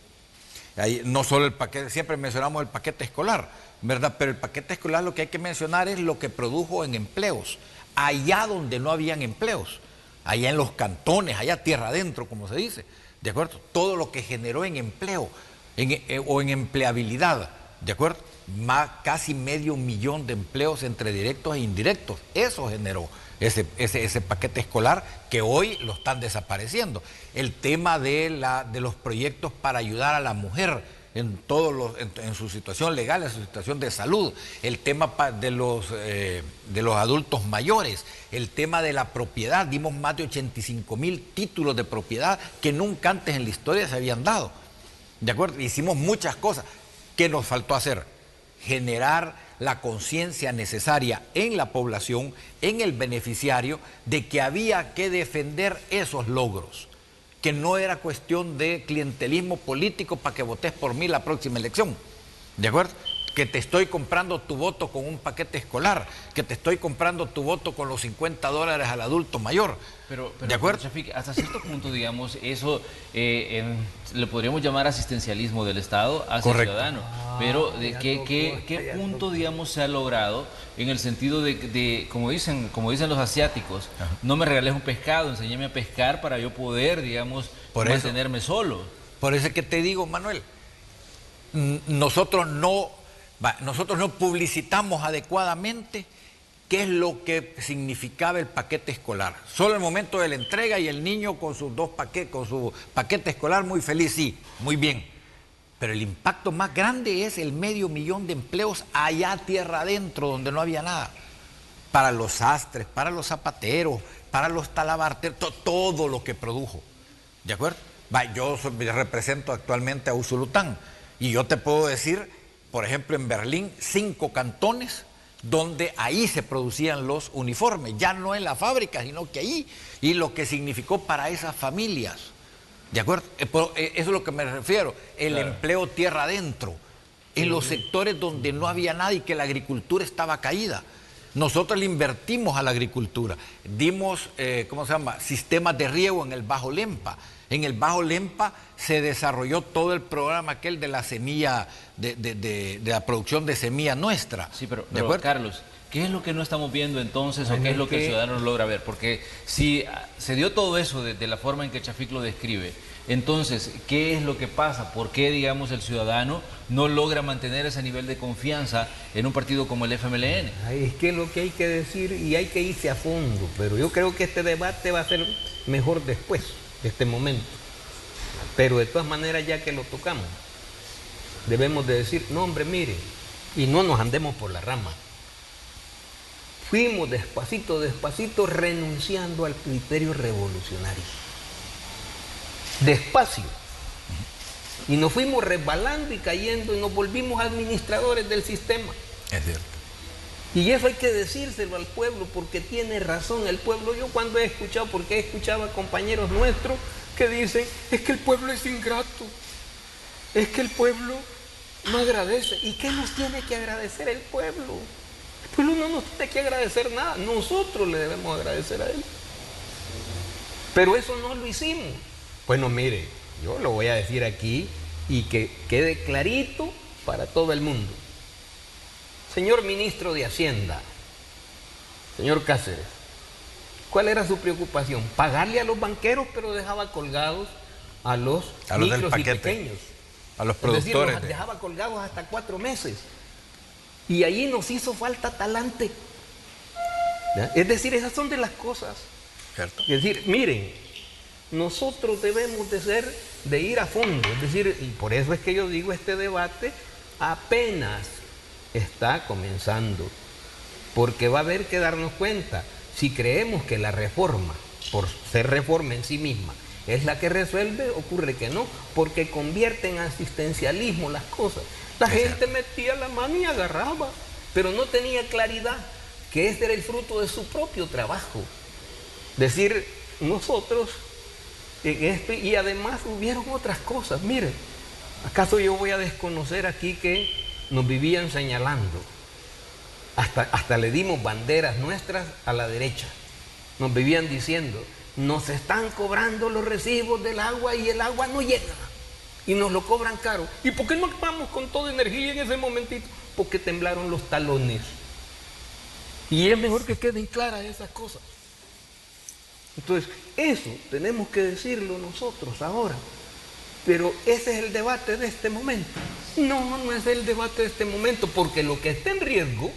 Ahí, no solo el paquete, siempre mencionamos el paquete escolar, ¿verdad? Pero el paquete escolar lo que hay que mencionar es lo que produjo en empleos, allá donde no habían empleos, allá en los cantones, allá tierra adentro, como se dice, ¿de acuerdo? Todo lo que generó en empleo o en empleabilidad, ¿de acuerdo? Casi 500,000 de empleos entre directos e indirectos, eso generó ese paquete escolar que hoy lo están desapareciendo. El tema de los proyectos para ayudar a la mujer en su situación legal, en su situación de salud, el tema de los adultos mayores, el tema de la propiedad. Dimos más de 85,000 títulos de propiedad que nunca antes en la historia se habían dado. ¿De acuerdo? Hicimos muchas cosas. ¿Qué nos faltó hacer? Generar la conciencia necesaria en la población, en el beneficiario, de que había que defender esos logros, que no era cuestión de clientelismo político para que votes por mí la próxima elección, ¿de acuerdo? Que te estoy comprando tu voto con un paquete escolar, que te estoy comprando tu voto con los $50 al adulto mayor. Pero ¿de acuerdo? Chafik, hasta cierto punto, digamos, eso le podríamos llamar asistencialismo del Estado hacia el ciudadano. Pero ¿de qué punto, digamos, se ha logrado en el sentido de como dicen los asiáticos, no me regales un pescado, enséñame a pescar para yo poder, digamos, mantenerme solo? Por eso es que te digo, Manuel, nosotros no publicitamos adecuadamente qué es lo que significaba el paquete escolar. Solo el momento de la entrega y el niño con sus con su paquete escolar muy feliz, sí, muy bien. Pero el impacto más grande es el 500,000 de empleos allá tierra adentro, donde no había nada. Para los sastres, para los zapateros, para los talabarteros, todo lo que produjo. ¿De acuerdo? Yo represento actualmente a Usulután y yo te puedo decir, por ejemplo, en Berlín, 5 cantones donde ahí se producían los uniformes, ya no en la fábrica, sino que ahí, y lo que significó para esas familias, ¿de acuerdo? Eso es lo que me refiero, el empleo tierra adentro, en los sectores donde no había nada y que la agricultura estaba caída. Nosotros le invertimos a la agricultura, dimos, sistemas de riego en el Bajo Lempa. En el Bajo Lempa se desarrolló todo el programa aquel de la semilla, de la producción de semilla nuestra. Sí, pero Carlos, ¿qué es lo que no estamos viendo entonces o qué es lo que el ciudadano no logra ver? Porque si se dio todo eso de la forma en que Chafik lo describe, entonces, ¿qué es lo que pasa? ¿Por qué, digamos, el ciudadano no logra mantener ese nivel de confianza en un partido como el FMLN? Es que lo que hay que decir, y hay que irse a fondo, pero yo creo que este debate va a ser mejor después de este momento. Pero de todas maneras, ya que lo tocamos, debemos de decir, no hombre, mire, y no nos andemos por la rama. Fuimos despacito, despacito, renunciando al criterio revolucionario. Despacio. Y nos fuimos resbalando y cayendo y nos volvimos administradores del sistema. Es cierto. Y eso hay que decírselo al pueblo, porque tiene razón el pueblo. Yo cuando he escuchado, porque he escuchado a compañeros nuestros que dicen, es que el pueblo es ingrato, es que el pueblo no agradece. ¿Y qué nos tiene que agradecer el pueblo? El pueblo no nos tiene que agradecer nada, nosotros le debemos agradecer a él. Pero eso no lo hicimos. Bueno, mire, yo lo voy a decir aquí y que quede clarito para todo el mundo. Señor ministro de Hacienda, señor Cáceres, ¿cuál era su preocupación? Pagarle a los banqueros, pero dejaba colgados a los micros y pequeños. A los productores. Es decir, los dejaba colgados hasta 4 meses. Y allí nos hizo falta talante. ¿Ya? Es decir, esas son de las cosas. ¿Cierto? Es decir, miren, nosotros debemos de ir a fondo. Es decir, y por eso es que yo digo, este debate apenas está comenzando, porque va a haber que darnos cuenta, si creemos que la reforma, por ser reforma en sí misma, es la que resuelve, ocurre que no, porque convierte en asistencialismo las cosas. La gente metía la mano y agarraba, pero no tenía claridad que este era el fruto de su propio trabajo. Decir, nosotros, y además hubieron otras cosas. Miren, ¿acaso yo voy a desconocer aquí que nos vivían señalando? Hasta le dimos banderas nuestras a la derecha. Nos vivían diciendo, nos están cobrando los recibos del agua y el agua no llega. Y nos lo cobran caro. ¿Y por qué no actuamos con toda energía en ese momentito? Porque temblaron los talones. Y es mejor que queden claras esas cosas. Entonces, eso tenemos que decirlo nosotros ahora. Pero ese es el debate de este momento. No es el debate de este momento, porque lo que está en riesgo,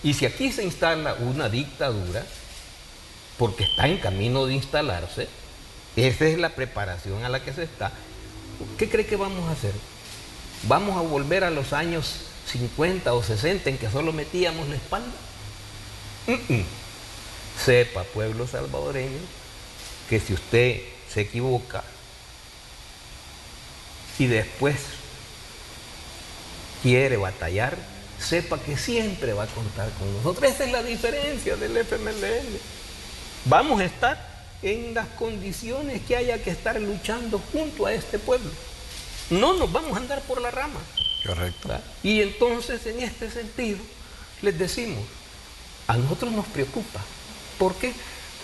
y si aquí se instala una dictadura, porque está en camino de instalarse, esa es la preparación a la que se está. ¿Qué cree que vamos a hacer? ¿Vamos a volver a los años 50 o 60 en que solo metíamos la espalda? Sepa, pueblo salvadoreño, que si usted se equivoca y después quiere batallar, sepa que siempre va a contar con nosotros. Esa es la diferencia del FMLN. Vamos a estar en las condiciones que haya que estar luchando junto a este pueblo. No nos vamos a andar por la rama. Correcto. ¿Verdad? Y entonces, en este sentido, les decimos, a nosotros nos preocupa. ¿Por qué?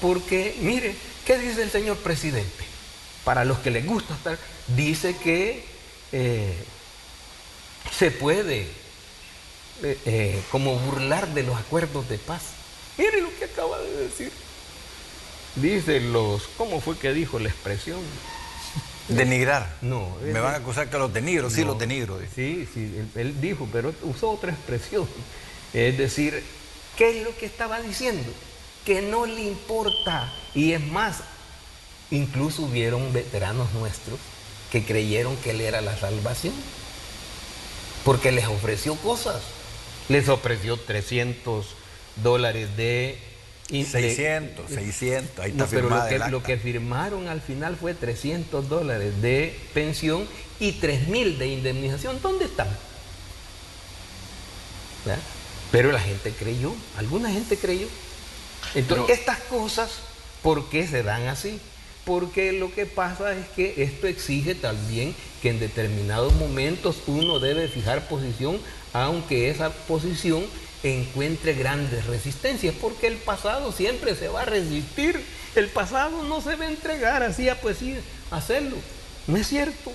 Porque, mire, ¿qué dice el señor presidente? Para los que les gusta estar, dice que se puede como burlar de los acuerdos de paz. Mire lo que acaba de decir. Dice ¿cómo fue que dijo la expresión? Denigrar. No. Me van a acusar que los denigro, sí, no, los denigro. Sí, él dijo, pero usó otra expresión. Es decir, ¿qué es lo que estaba diciendo? Que no le importa. Y es más, incluso hubieron veteranos nuestros que creyeron que él era la salvación. Porque les ofreció cosas. Les ofreció $300 de... 600, ahí está no, pero firmada lo que firmaron al final fue $300 de pensión y 3.000 de indemnización. ¿Dónde están? ¿Verdad? Pero la gente creyó, alguna gente creyó. Entonces, estas cosas, ¿por qué se dan así? Porque lo que pasa es que esto exige también que en determinados momentos uno debe fijar posición, aunque esa posición encuentre grandes resistencias, porque el pasado siempre se va a resistir. El pasado no se va a entregar así, pues sí, hacerlo. No es cierto.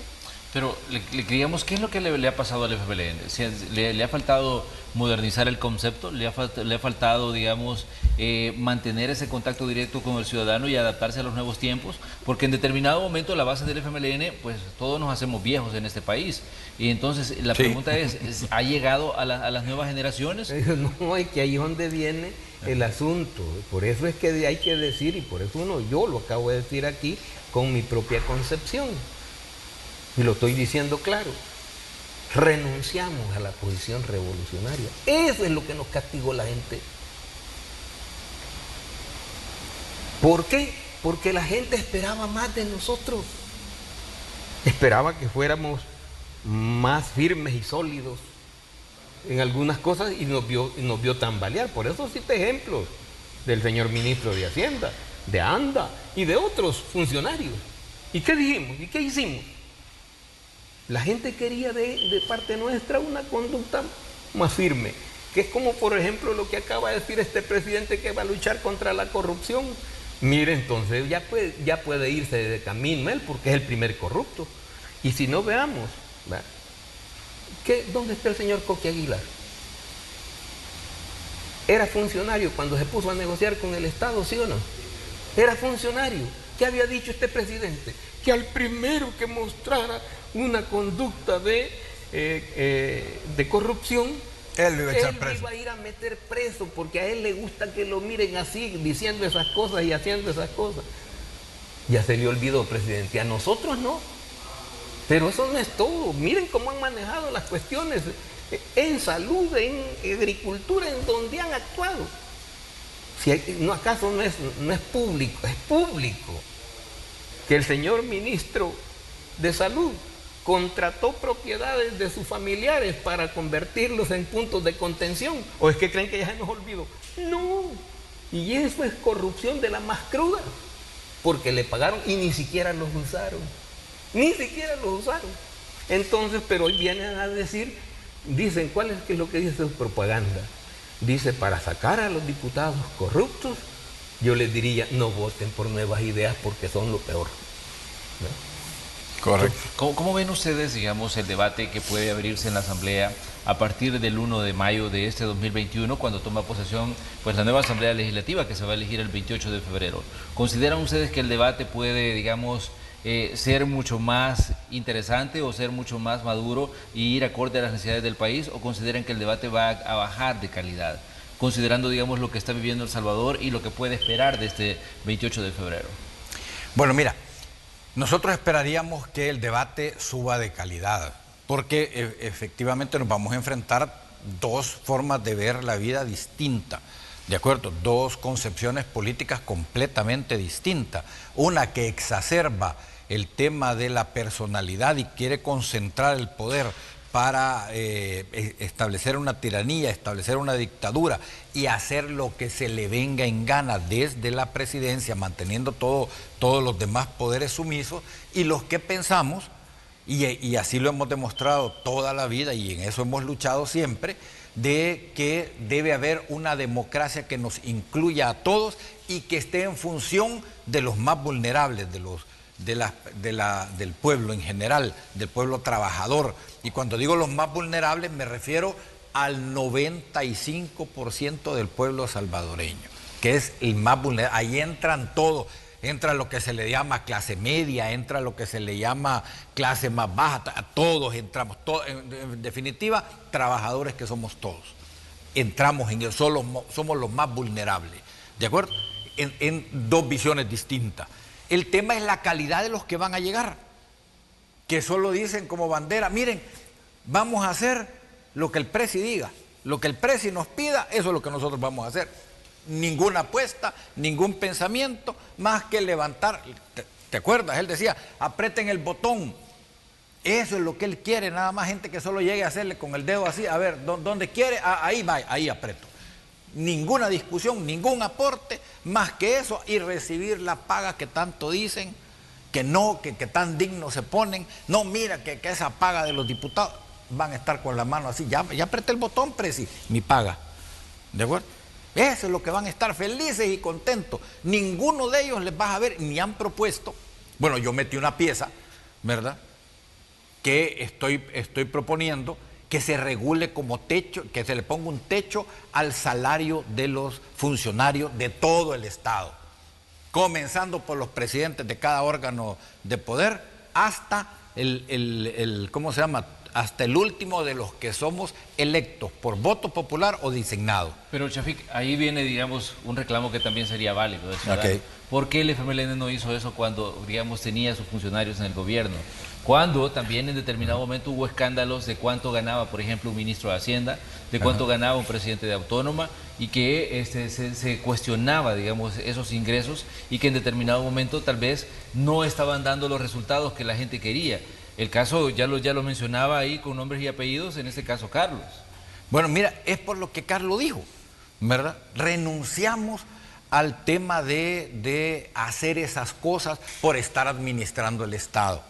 Pero le creíamos, ¿qué es lo que le ha pasado al FMLN? ¿Le ha faltado modernizar el concepto? ¿Le ha faltado, digamos, mantener ese contacto directo con el ciudadano y adaptarse a los nuevos tiempos? Porque en determinado momento la base del FMLN, pues todos nos hacemos viejos en este país. Y entonces la pregunta es, ¿ha llegado a las nuevas generaciones? No, es que ahí es donde viene el asunto. Por eso es que hay que decir, y por eso yo lo acabo de decir aquí con mi propia concepción. Y lo estoy diciendo claro. Renunciamos a la posición revolucionaria. Eso es lo que nos castigó la gente. ¿Por qué? Porque la gente esperaba más de nosotros. Esperaba que fuéramos más firmes y sólidos en algunas cosas y nos vio tambalear. Por eso cité ejemplos del señor ministro de Hacienda, de ANDA y de otros funcionarios. ¿Y qué dijimos? ¿Y qué hicimos? La gente quería de parte nuestra una conducta más firme, que es como por ejemplo lo que acaba de decir este presidente, que va a luchar contra la corrupción. Mire, entonces ya puede irse de camino él, porque es el primer corrupto. Y si no, veamos, ¿dónde está el señor Coqui Aguilar? Era funcionario cuando se puso a negociar con el Estado, ¿sí o no? Era funcionario. ¿Qué había dicho este presidente? Que al primero que mostrara una conducta de corrupción, él lo iba a echar preso. Él iba a ir a meter preso, porque a él le gusta que lo miren así, diciendo esas cosas y haciendo esas cosas. Ya se le olvidó, presidente, a nosotros no. Pero eso no es todo. Miren cómo han manejado las cuestiones en salud, en agricultura, en donde han actuado. ¿Acaso no es público? Es público que el señor ministro de Salud contrató propiedades de sus familiares para convertirlos en puntos de contención. ¿O es que creen que ya se nos olvidó? No. Y eso es corrupción de la más cruda, porque le pagaron y ni siquiera los usaron. Ni siquiera los usaron. Entonces, pero hoy vienen a decir, dicen, ¿qué es lo que dice su propaganda? Dice, para sacar a los diputados corruptos, yo les diría, no voten por Nuevas Ideas porque son lo peor. ¿No? Correcto. ¿Cómo ven ustedes, digamos, el debate que puede abrirse en la Asamblea a partir del 1 de mayo de este 2021, cuando toma posesión pues la nueva Asamblea Legislativa que se va a elegir el 28 de febrero? ¿Consideran ustedes que el debate puede, digamos, ser mucho más interesante o ser mucho más maduro y ir acorde a las necesidades del país, o consideran que el debate va a bajar de calidad, considerando, digamos, lo que está viviendo El Salvador y lo que puede esperar de este 28 de febrero? Bueno, mira, nosotros esperaríamos que el debate suba de calidad. porque efectivamente nos vamos a enfrentar dos formas de ver la vida distinta, ¿de acuerdo? Dos concepciones políticas completamente distintas. Una que exacerba el tema de la personalidad y quiere concentrar el poder para establecer una tiranía, establecer una dictadura y hacer lo que se le venga en gana desde la presidencia, manteniendo todos los demás poderes sumisos, y los que pensamos, y así lo hemos demostrado toda la vida y en eso hemos luchado siempre, de que debe haber una democracia que nos incluya a todos y que esté en función de los más vulnerables, del pueblo en general, del pueblo trabajador. Y cuando digo los más vulnerables me refiero al 95% del pueblo salvadoreño, que es el más vulnerable. Ahí entran todos, entra lo que se le llama clase media, entra lo que se le llama clase más baja, todos entramos, en definitiva, trabajadores que somos todos. Entramos en el somos los más vulnerables, ¿de acuerdo? En dos visiones distintas. El tema es la calidad de los que van a llegar, que solo dicen como bandera, miren, vamos a hacer lo que el presi diga, lo que el presi nos pida, eso es lo que nosotros vamos a hacer. Ninguna apuesta, ningún pensamiento, más que levantar. ¿Te acuerdas? Él decía, aprieten el botón. Eso es lo que él quiere, nada más gente que solo llegue a hacerle con el dedo así, a ver, ¿dónde quiere? Ahí va, ahí aprieto. Ninguna discusión, ningún aporte, más que eso, y recibir la paga que tanto dicen, que no, que tan dignos se ponen. No, mira que esa paga de los diputados, van a estar con la mano así, ya apreté el botón, presi, mi paga. ¿De acuerdo? Eso es lo que van a estar felices y contentos. Ninguno de ellos les vas a ver, ni han propuesto. Bueno, yo metí una pieza, ¿verdad?, que estoy proponiendo que se regule como techo, que se le ponga un techo al salario de los funcionarios de todo el Estado, comenzando por los presidentes de cada órgano de poder hasta ¿cómo se llama?, hasta el último de los que somos electos por voto popular o designado. Pero Chafik, ahí viene, digamos, un reclamo que también sería válido del ciudadano. Okay. ¿Por qué el FMLN no hizo eso cuando, digamos, tenía sus funcionarios en el gobierno? Cuando también en determinado momento hubo escándalos de cuánto ganaba, por ejemplo, un ministro de Hacienda, de cuánto ganaba un presidente de Autónoma, y que se cuestionaba, digamos, esos ingresos, y que en determinado momento tal vez no estaban dando los resultados que la gente quería. El caso ya lo mencionaba ahí con nombres y apellidos, en este caso Carlos. Bueno, mira, es por lo que Carlos dijo, ¿verdad? Renunciamos al tema de hacer esas cosas por estar administrando el Estado.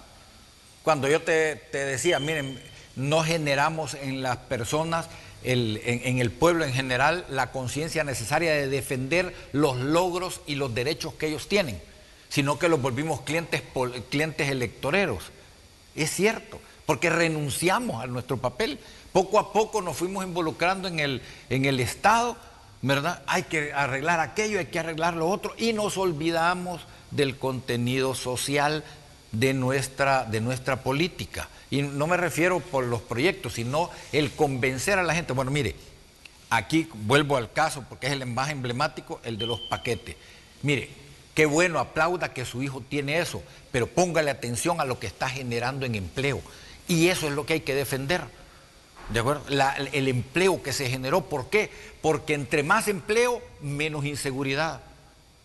Cuando yo te decía, miren, no generamos en las personas, en el pueblo en general, la conciencia necesaria de defender los logros y los derechos que ellos tienen, sino que los volvimos clientes electoreros. Es cierto, porque renunciamos a nuestro papel. Poco a poco nos fuimos involucrando en el Estado, ¿verdad? Hay que arreglar aquello, hay que arreglar lo otro, y nos olvidamos del contenido social de nuestra política. Y no me refiero por los proyectos, sino el convencer a la gente. Bueno, mire, aquí vuelvo al caso, porque es el más emblemático, el de los paquetes. Mire, qué bueno, aplauda que su hijo tiene eso, pero póngale atención a lo que está generando en empleo. Y eso es lo que hay que defender, ¿de acuerdo? El empleo que se generó, ¿por qué? Porque entre más empleo, menos inseguridad.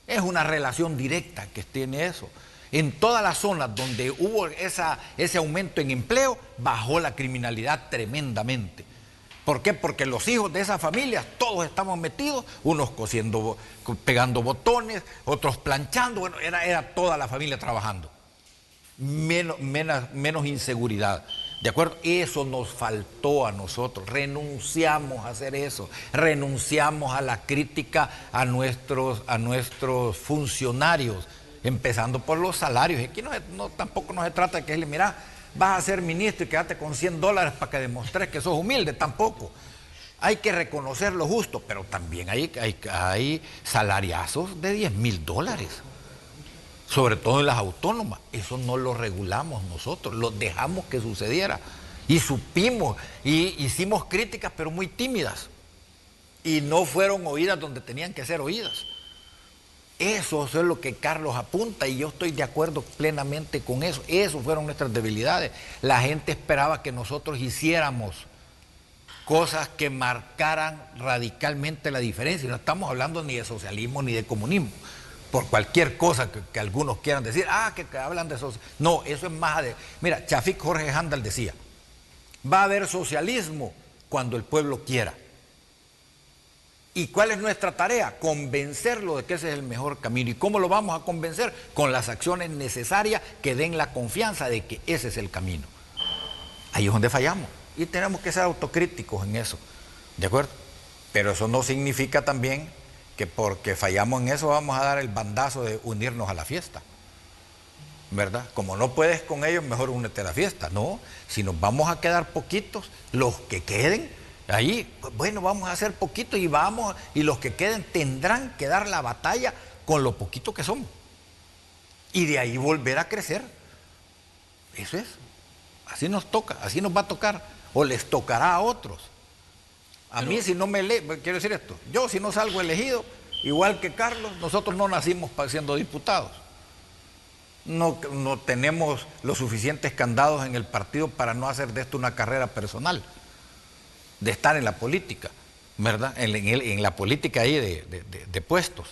Es una relación directa que tiene eso. En todas las zonas donde hubo ese aumento en empleo, bajó la criminalidad tremendamente. ¿Por qué? Porque los hijos de esas familias, todos estamos metidos, unos cosiendo, pegando botones, otros planchando, bueno, era toda la familia trabajando. Menos inseguridad, ¿de acuerdo? Eso nos faltó a nosotros, renunciamos a hacer eso, renunciamos a la crítica a nuestros funcionarios, empezando por los salarios. Aquí tampoco no se trata de que decirle, mira, vas a ser ministro y quédate con $100 para que demostres que sos humilde, tampoco. Hay que reconocer lo justo, pero también hay salariazos de $10,000, sobre todo en las autónomas. Eso no lo regulamos nosotros, lo dejamos que sucediera. Y supimos, y hicimos críticas, pero muy tímidas. Y no fueron oídas donde tenían que ser oídas. Eso es lo que Carlos apunta y yo estoy de acuerdo plenamente con eso. Esas fueron nuestras debilidades. La gente esperaba que nosotros hiciéramos cosas que marcaran radicalmente la diferencia. Y no estamos hablando ni de socialismo ni de comunismo. Por cualquier cosa que algunos quieran decir, que hablan de socialismo. No, eso es más de... Mira, Chafik Jorge Handel decía, va a haber socialismo cuando el pueblo quiera. ¿Y cuál es nuestra tarea? Convencerlo de que ese es el mejor camino. ¿Y cómo lo vamos a convencer? Con las acciones necesarias que den la confianza de que ese es el camino. Ahí es donde fallamos. Y tenemos que ser autocríticos en eso. ¿De acuerdo? Pero eso no significa también que porque fallamos en eso vamos a dar el bandazo de unirnos a la fiesta. ¿Verdad? Como no puedes con ellos, mejor únete a la fiesta. No, si nos vamos a quedar poquitos, los que queden, ahí, bueno, vamos a hacer poquitos y los que queden tendrán que dar la batalla con lo poquito que somos. Y de ahí volver a crecer. Eso es. Así nos toca, así nos va a tocar. O les tocará a otros. A mí si no me quiero decir esto, yo si no salgo elegido, igual que Carlos, nosotros no nacimos siendo diputados. No tenemos los suficientes candados en el partido para no hacer de esto una carrera personal, de estar en la política, ¿verdad? En la política ahí de puestos.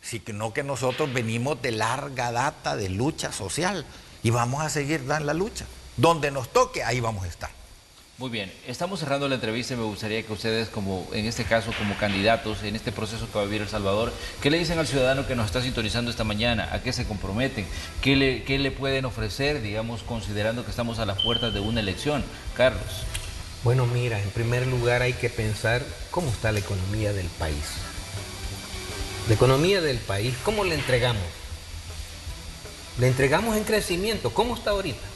Sino que nosotros venimos de larga data de lucha social y vamos a seguir dando la lucha. Donde nos toque, ahí vamos a estar. Muy bien, estamos cerrando la entrevista y me gustaría que ustedes, como en este caso, como candidatos en este proceso que va a vivir El Salvador, ¿qué le dicen al ciudadano que nos está sintonizando esta mañana? ¿A qué se comprometen? ¿Qué le pueden ofrecer, digamos, considerando que estamos a las puertas de una elección? Carlos. Bueno, mira, en primer lugar hay que pensar cómo está la economía del país. La economía del país, ¿cómo la entregamos? La entregamos en crecimiento. ¿Cómo está ahorita?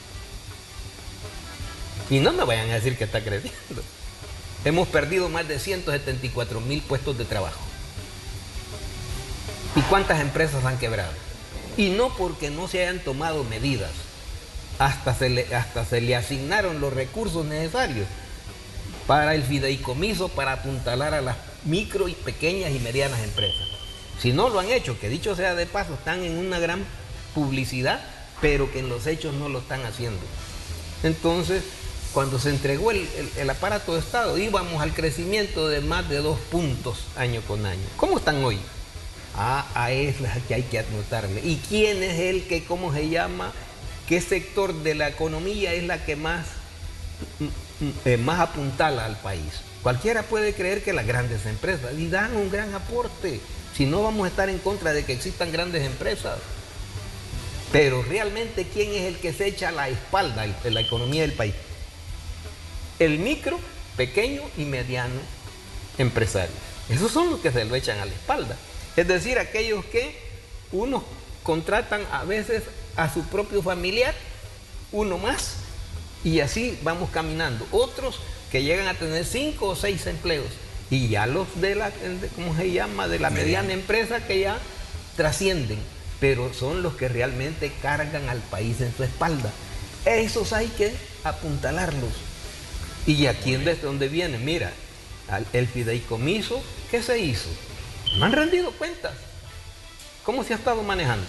Y no me vayan a decir que está creciendo. Hemos perdido más de 174,000 puestos de trabajo. ¿Y cuántas empresas han quebrado? Y no porque no se hayan tomado medidas. Hasta se le asignaron los recursos necesarios para el fideicomiso, para apuntalar a las micro y pequeñas y medianas empresas. Si no lo han hecho, que dicho sea de paso, están en una gran publicidad, pero que en los hechos no lo están haciendo. Entonces, cuando se entregó el aparato de Estado, íbamos al crecimiento de más de 2 puntos año con año. ¿Cómo están hoy? A es la que hay que anotarle. ¿Y quién es el que, cómo se llama, qué sector de la economía es la que más apuntala al país? Cualquiera puede creer que las grandes empresas, y dan un gran aporte. Si no, vamos a estar en contra de que existan grandes empresas. Pero realmente, ¿quién es el que se echa a la espalda de la economía del país? El micro, pequeño y mediano empresario. Esos son los que se lo echan a la espalda. Es decir, aquellos que unos contratan a veces a su propio familiar, uno más, y así vamos caminando. Otros que llegan a tener 5 o 6 empleos. Y ya los de la, ¿cómo se llama?, de la mediana empresa, que ya trascienden, pero son los que realmente cargan al país en su espalda. Esos hay que apuntalarlos. Y aquí es donde viene, mira, el fideicomiso, ¿qué se hizo? No han rendido cuentas. ¿Cómo se ha estado manejando?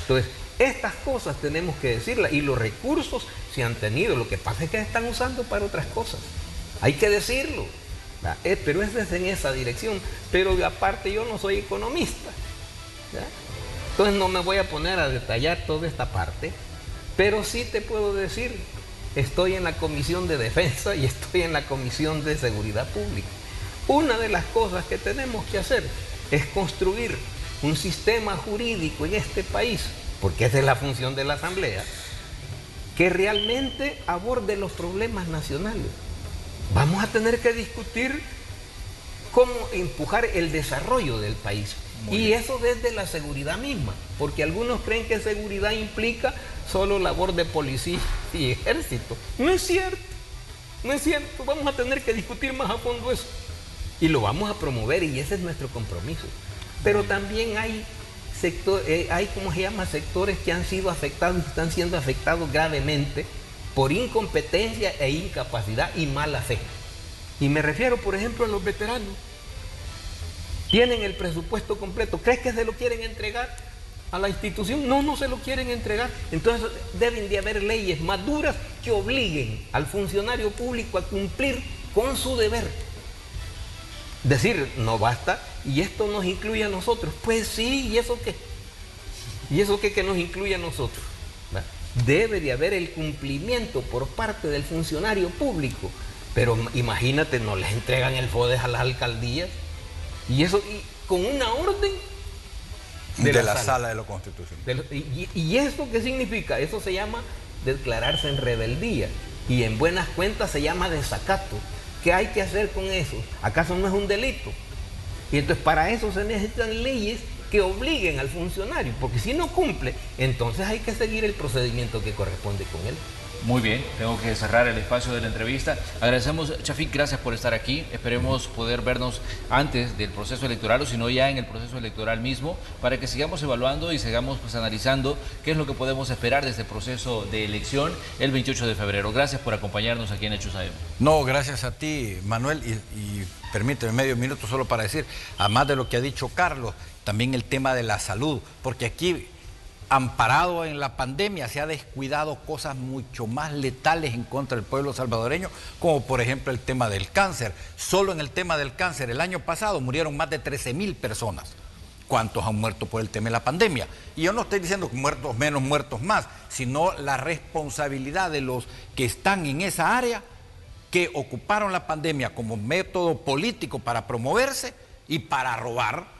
Entonces, estas cosas tenemos que decirlas, y los recursos se han tenido. Lo que pasa es que se están usando para otras cosas. Hay que decirlo. Pero es en esa dirección. Pero aparte, yo no soy economista, ¿ya? Entonces no me voy a poner a detallar toda esta parte, pero sí te puedo decir, estoy en la Comisión de Defensa y estoy en la Comisión de Seguridad Pública. Una de las cosas que tenemos que hacer es construir un sistema jurídico en este país, porque esa es la función de la Asamblea, que realmente aborde los problemas nacionales. Vamos a tener que discutir cómo empujar el desarrollo del país. Y eso desde la seguridad misma, porque algunos creen que seguridad implica solo labor de policía y ejército. No es cierto, no es cierto. Vamos a tener que discutir más a fondo eso. Y lo vamos a promover, y ese es nuestro compromiso. Pero también hay ¿cómo se llama?, sectores que han sido afectados y están siendo afectados gravemente por incompetencia e incapacidad y mala fe. Y me refiero, por ejemplo, a los veteranos. Tienen el presupuesto completo. ¿Crees que se lo quieren entregar a la institución? No, no se lo quieren entregar. Entonces deben de haber leyes más duras que obliguen al funcionario público a cumplir con su deber. Decir, no basta, y esto nos incluye a nosotros. Pues sí, ¿y eso qué? ¿Y eso qué que nos incluye a nosotros? Debe de haber el cumplimiento por parte del funcionario público. Pero imagínate, no les entregan el FODES a las alcaldías. Y eso, y con una orden de la sala de lo constitucional. ¿Y eso qué significa? Eso se llama declararse en rebeldía. Y en buenas cuentas se llama desacato. ¿Qué hay que hacer con eso? ¿Acaso no es un delito? Y entonces para eso se necesitan leyes que obliguen al funcionario, porque si no cumple, entonces hay que seguir el procedimiento que corresponde con él. Muy bien, tengo que cerrar el espacio de la entrevista. Agradecemos, Chafik, gracias por estar aquí. Esperemos poder vernos antes del proceso electoral o si no ya en el proceso electoral mismo, para que sigamos evaluando y sigamos analizando qué es lo que podemos esperar de este proceso de elección el 28 de febrero. Gracias por acompañarnos aquí en Hechos AM. No, gracias a ti, Manuel, y permíteme medio minuto solo para decir, además de lo que ha dicho Carlos, también el tema de la salud, porque aquí, amparado en la pandemia, se ha descuidado cosas mucho más letales en contra del pueblo salvadoreño, como por ejemplo el tema del cáncer. Solo en el tema del cáncer, el año pasado murieron más de 13,000 personas. ¿Cuántos han muerto por el tema de la pandemia? Y yo no estoy diciendo que muertos menos, muertos más, sino la responsabilidad de los que están en esa área, que ocuparon la pandemia como método político para promoverse y para robar,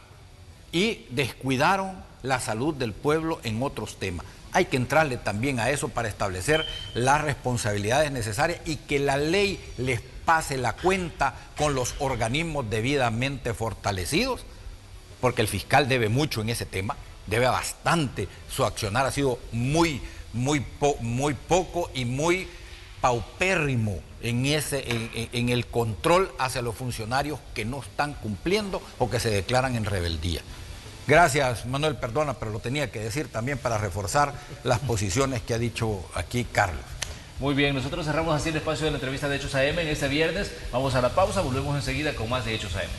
y descuidaron la salud del pueblo en otros temas. Hay que entrarle también a eso para establecer las responsabilidades necesarias y que la ley les pase la cuenta con los organismos debidamente fortalecidos, porque el fiscal debe mucho en ese tema, debe bastante. Su accionar ha sido muy poco y muy paupérrimo en el control hacia los funcionarios que no están cumpliendo o que se declaran en rebeldía. Gracias, Manuel, perdona, pero lo tenía que decir también para reforzar las posiciones que ha dicho aquí Carlos. Muy bien, nosotros cerramos así el espacio de la entrevista de Hechos AM en este viernes. Vamos a la pausa, volvemos enseguida con más de Hechos AM.